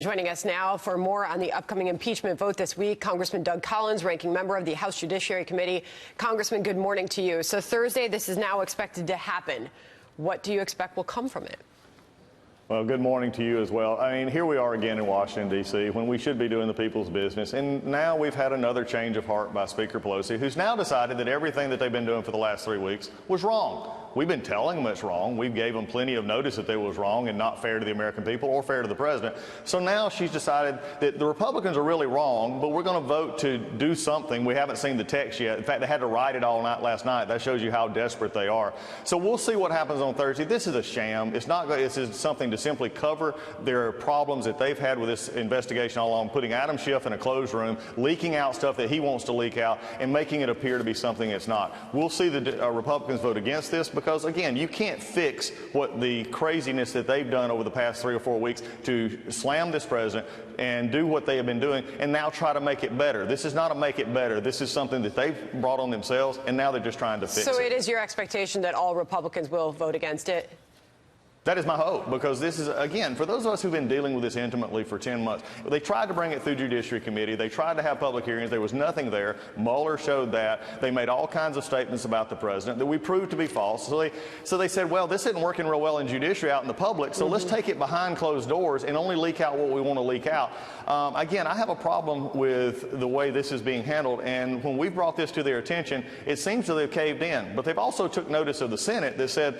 Joining us now for more on the upcoming impeachment vote this week, Congressman Doug Collins, ranking member of the House Judiciary Committee. Congressman, good morning to you. So Thursday, this is now expected to happen. What do you expect will come from it? Well, good morning to you as well. I mean, here we are again in Washington, D.C., when we should be doing the people's business. And now we've had another change of heart by Speaker Pelosi, who's now decided that everything that they've been doing for the last 3 weeks was wrong. We've been telling them it's wrong. We gave them plenty of notice that it was wrong and not fair to the American people or fair to the president. So now she's decided that the Republicans are really wrong, but we're going to vote to do something. We haven't seen the text yet. In fact, they had to write it all night last night. That shows you how desperate they are. So we'll see what happens on Thursday. This is a sham. It's not. This is something to simply cover their problems that they've had with this investigation all along, putting Adam Schiff in a closed room, leaking out stuff that he wants to leak out, and making it appear to be something it's not. We'll see the Republicans vote against this because, again, you can't fix what the craziness that they've done over the past 3 or 4 weeks to slam this president and do what they have been doing and now try to make it better. This is not a make it better. This is something that they've brought on themselves, and now they're just trying to fix it. So it is your expectation that all Republicans will vote against it? That is my hope, because this is, again, for those of us who've been dealing with this intimately for 10 months, they tried to bring it through Judiciary Committee. They tried to have public hearings. There was nothing there. Mueller showed that. They made all kinds of statements about the president that we proved to be false. So they said, well, this isn't working real well in Judiciary out in the public, so let's take it behind closed doors and only leak out what we want to leak out. Again, I have a problem with the way this is being handled, and when we brought this to their attention, it seems that they've caved in. But they've also took notice of the Senate that said,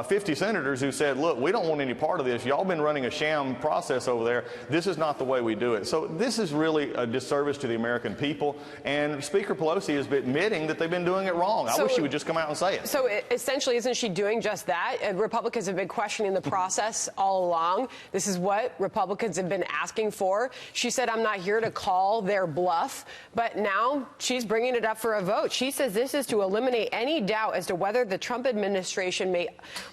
50 senators who said, look, we don't want any part of this. Y'all been running a sham process over there. This is not the way we do it. So this is really a disservice to the American people. And Speaker Pelosi is admitting that they've been doing it wrong. I wish she would just come out and say it. So essentially, isn't she doing just that? Republicans have been questioning the process all along. This is what Republicans have been asking for. She said, I'm not here to call their bluff. But now she's bringing it up for a vote. She says this is to eliminate any doubt as to whether the Trump administration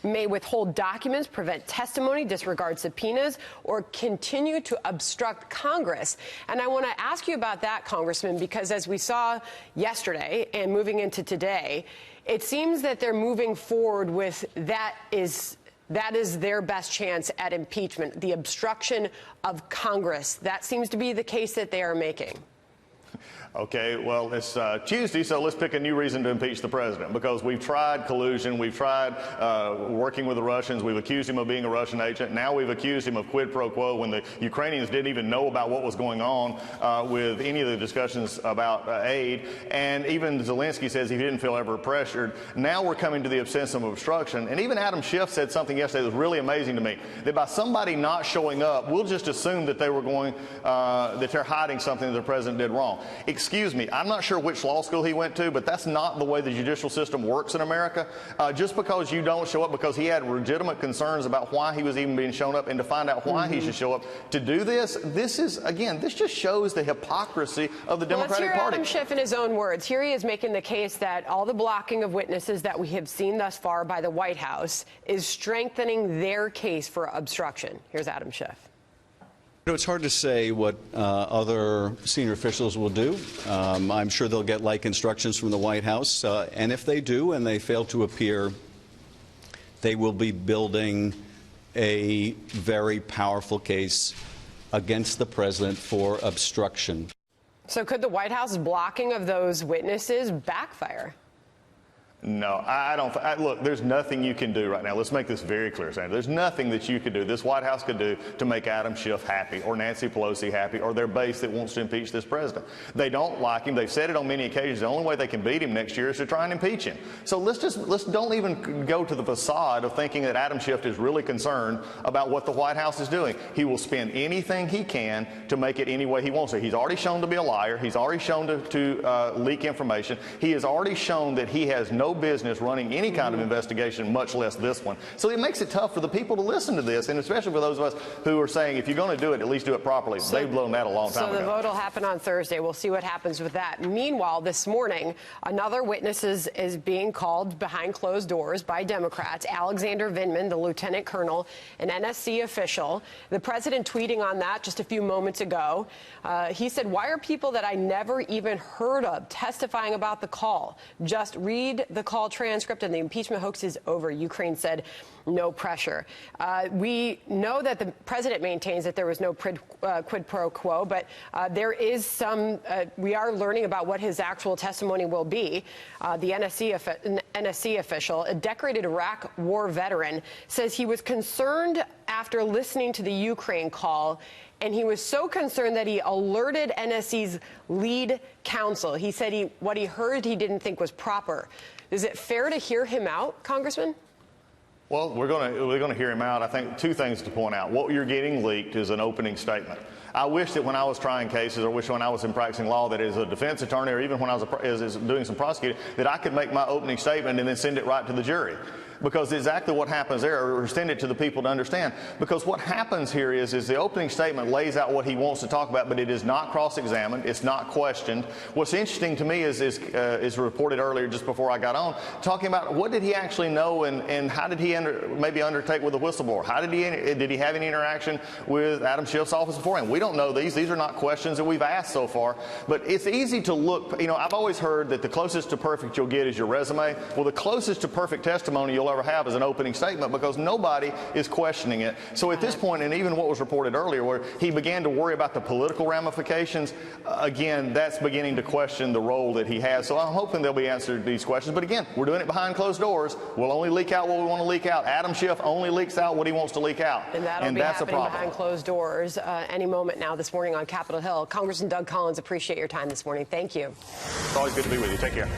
may withhold documents, prevent testimony, disregard subpoenas, or continue to obstruct Congress. And I want to ask you about that, Congressman, because as we saw yesterday and moving into today, it seems that they're moving forward with that is their best chance at impeachment, the obstruction of Congress. That seems to be the case that they are making. Okay, well, it's Tuesday, so let's pick a new reason to impeach the president, because we've tried collusion, we've tried working with the Russians, we've accused him of being a Russian agent, now we've accused him of quid pro quo when the Ukrainians didn't even know about what was going on with any of the discussions about aid, and even Zelensky says he didn't feel ever pressured. Now we're coming to the offense of obstruction, and even Adam Schiff said something yesterday that was really amazing to me, that by somebody not showing up, we'll just assume that they were going, that they're hiding something that the president did wrong. Excuse me, I'm not sure which law school he went to, but that's not the way the judicial system works in America. Just because you don't show up because he had legitimate concerns about why he was even being shown up and to find out why he should show up to do this, this is, again, this just shows the hypocrisy of the Democratic Party. Let's hear Adam Schiff in his own words. Here he is making the case that all the blocking of witnesses that we have seen thus far by the White House is strengthening their case for obstruction. Here's Adam Schiff. It's hard to say what other senior officials will do. I'm sure they'll get like instructions from the White House. And if they do and they fail to appear, they will be building a very powerful case against the president for obstruction. So could the White House blocking of those witnesses backfire? No, I don't. Look, there's nothing you can do right now. Let's make this very clear, Senator. There's nothing that you could do, this White House could do, to make Adam Schiff happy or Nancy Pelosi happy or their base that wants to impeach this president. They don't like him. They've said it on many occasions. The only way they can beat him next year is to try and impeach him. So let's don't even go to the facade of thinking that Adam Schiff is really concerned about what the White House is doing. He will spend anything he can to make it any way he wants it. He's already shown to be a liar. He's already shown to leak information. He has already shown that he has no business running any kind of investigation, much less this one. So it makes it tough for the people to listen to this, and especially for those of us who are saying, if you're going to do it, at least do it properly. They've blown that a long time ago. So the vote will happen on Thursday. We'll see what happens with that. Meanwhile, this morning, another witness is being called behind closed doors by Democrats. Alexander Vindman, the lieutenant colonel, an NSC official. The president tweeting on that just a few moments ago. He said, why are people that I never even heard of testifying about the call? Just read the the call transcript and the impeachment hoax is over. Ukraine said no pressure. We know that the president maintains that there was no quid pro quo, but there is some, we are learning about what his actual testimony will be. The NSC official, a decorated Iraq war veteran, says he was concerned after listening to the Ukraine call, and he was so concerned that he alerted NSC's lead counsel. He said what he heard he didn't think was proper. Is it fair to hear him out, Congressman? Well, we're going to hear him out. I think two things to point out. What you're getting leaked is an opening statement. I wish that when I was trying cases, or wish when I was in practicing law, that as a defense attorney, or even when I was doing some prosecuting, that I could make my opening statement and then send it right to the jury. Because exactly what happens there, or send it to the people to understand. Because what happens here is the opening statement lays out what he wants to talk about, but it is not cross-examined, it's not questioned. What's interesting to me is reported earlier, just before I got on, talking about what did he actually know and how did he maybe undertake with a whistleblower? How did he have any interaction with Adam Schiff's office beforehand? We don't know these. These are not questions that we've asked so far. But it's easy to look. You know, I've always heard that the closest to perfect you'll get is your resume. Well, the closest to perfect testimony you'll ever have is an opening statement, because nobody is questioning it. So at this point, and even what was reported earlier, where he began to worry about the political ramifications, again, that's beginning to question the role that he has. So I'm hoping they'll be answered these questions. But again, we're doing it behind closed doors. We'll only leak out what we want to leak out. Adam Schiff only leaks out what he wants to leak out. And that'll be that's happening a problem. behind closed doors any moment now this morning on Capitol Hill. Congressman Doug Collins, appreciate your time this morning. Thank you. It's always good to be with you. Take care.